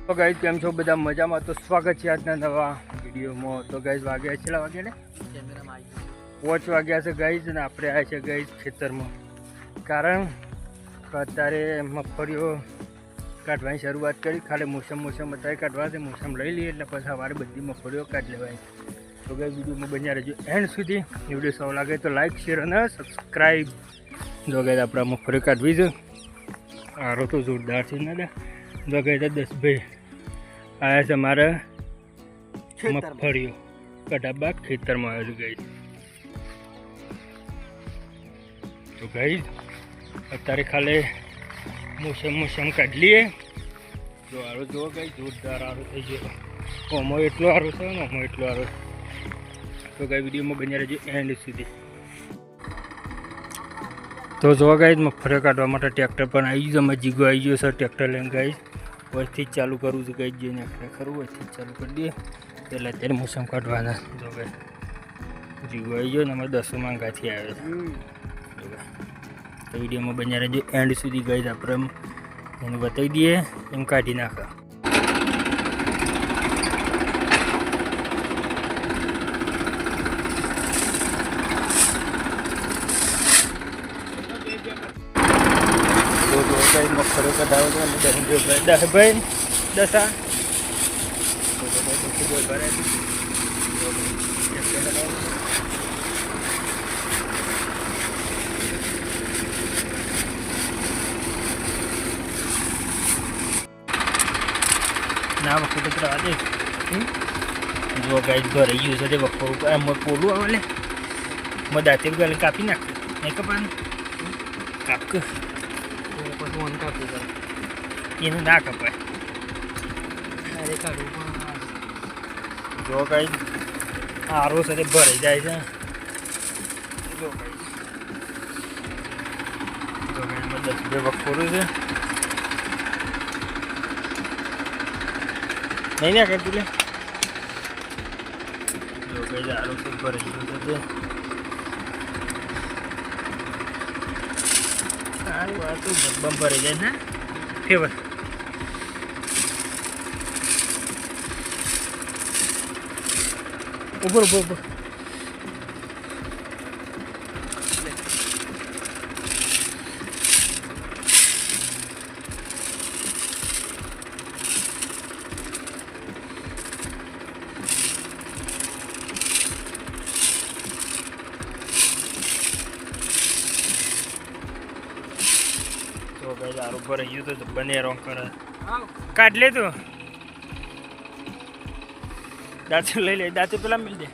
તો ગાઈઝ કેમ છો બધા મજામાં? તો સ્વાગત છે આજના નવા વિડીયોમાં. તો ગાઈઝ વાગ્યા છેલ્લા વાગ્યા ને 5 વાગ્યા છે ગાઈઝ, અને આપણે આવ્યા છે ગાઈઝ ખેતરમાં. કારણ કે અત્યારે મગફળીઓ કાઢવાની શરૂઆત કરી. ખાલી મોસમ અત્યારે કાઢવા છે. મોસમ લઈ લઈએ એટલે પછી સવારે બધી મગફળીઓ કાઢી લેવાય. તો ગાઈઝ વિડીયોમાં બન્યા રહેજો એન્ડ સુધી. વિડીયો સારો લાગે તો લાઈક, શેર અને સબસ્ક્રાઈબ. જો ગાઈઝ આપણે મગફળીઓ કાઢવી છે. આરો તો જોરદાર છે ને. જો ગાઈઝ 10 ભાઈ આવ્યા છે મારા મગફળીઓ કઢાબા ખેતરમાં આવ્યો છે ગાઈઝ. તો ગાઈઝ અત્યારે ખાલી મોસમ કાઢી લઈએ. જો આરો જુઓ ગાઈઝ, જોરદાર આરો થઈ ગયો. ઓમો એટલો આરો છે ને, ઓમો એટલો આરો. તો ગાઈઝ વિડીયોમાં બન્યા રહેજો એન્ડ સુધી. તો જો ગાઈઝ મગફળીઓ કાઢવા માટે ટ્રેક્ટર પણ આવી ગયું. અમે જીગો આવી ગયો સર ટ્રેક્ટર લઈને ગાઈઝ. વચથી જ ચાલુ કરવું છે ગાઈઝ, જોઈને આપણે ખરું વચથી જ ચાલુ કરી દઈએ. એટલે અત્યારે મોસમ કાઢવાના. જો ગાઈઝ જીગો આવી ગયો ને અમે 10 માંગાથી આવ્યો છે. તો વિડીયોમાં બન્યા રહેજો એન્ડ સુધી ગાઈઝ. આપણે એને બતાવી દઈએ એમ કાઢી નાખા. મગફળીઓ કઢાવો છે અને દસ ભાઈ દસા ના વખતે તો આજે જો ગાઈઝ ભરાઈ ગયું છે તે વખત એમ પોલું આવે લે મેં દાંતે ગાલે કાપી નાખ્યું નહીં કપાનું કાપ ફોન કાપી દે એને ના કપાય. અરે કાઢું જો ગાઈઝ આરો સાથે ભરાઈ જાય છે. જો ગાઈઝ 10 બે વખોરું છે નહીં ના કરતું લે. જો ગાઈઝ આરો સાથે ભરાઈ ગયું છે. સારું આ તો બમ ભરાઈ જાય ને ફેવર. ઉપર તો ભાઈ દારૂ ભરાઈ ગયું તો બને રોંગ કરે. કાઢ લે તું દાંત લઈ લે. દાંતે પેલા મિલ દે.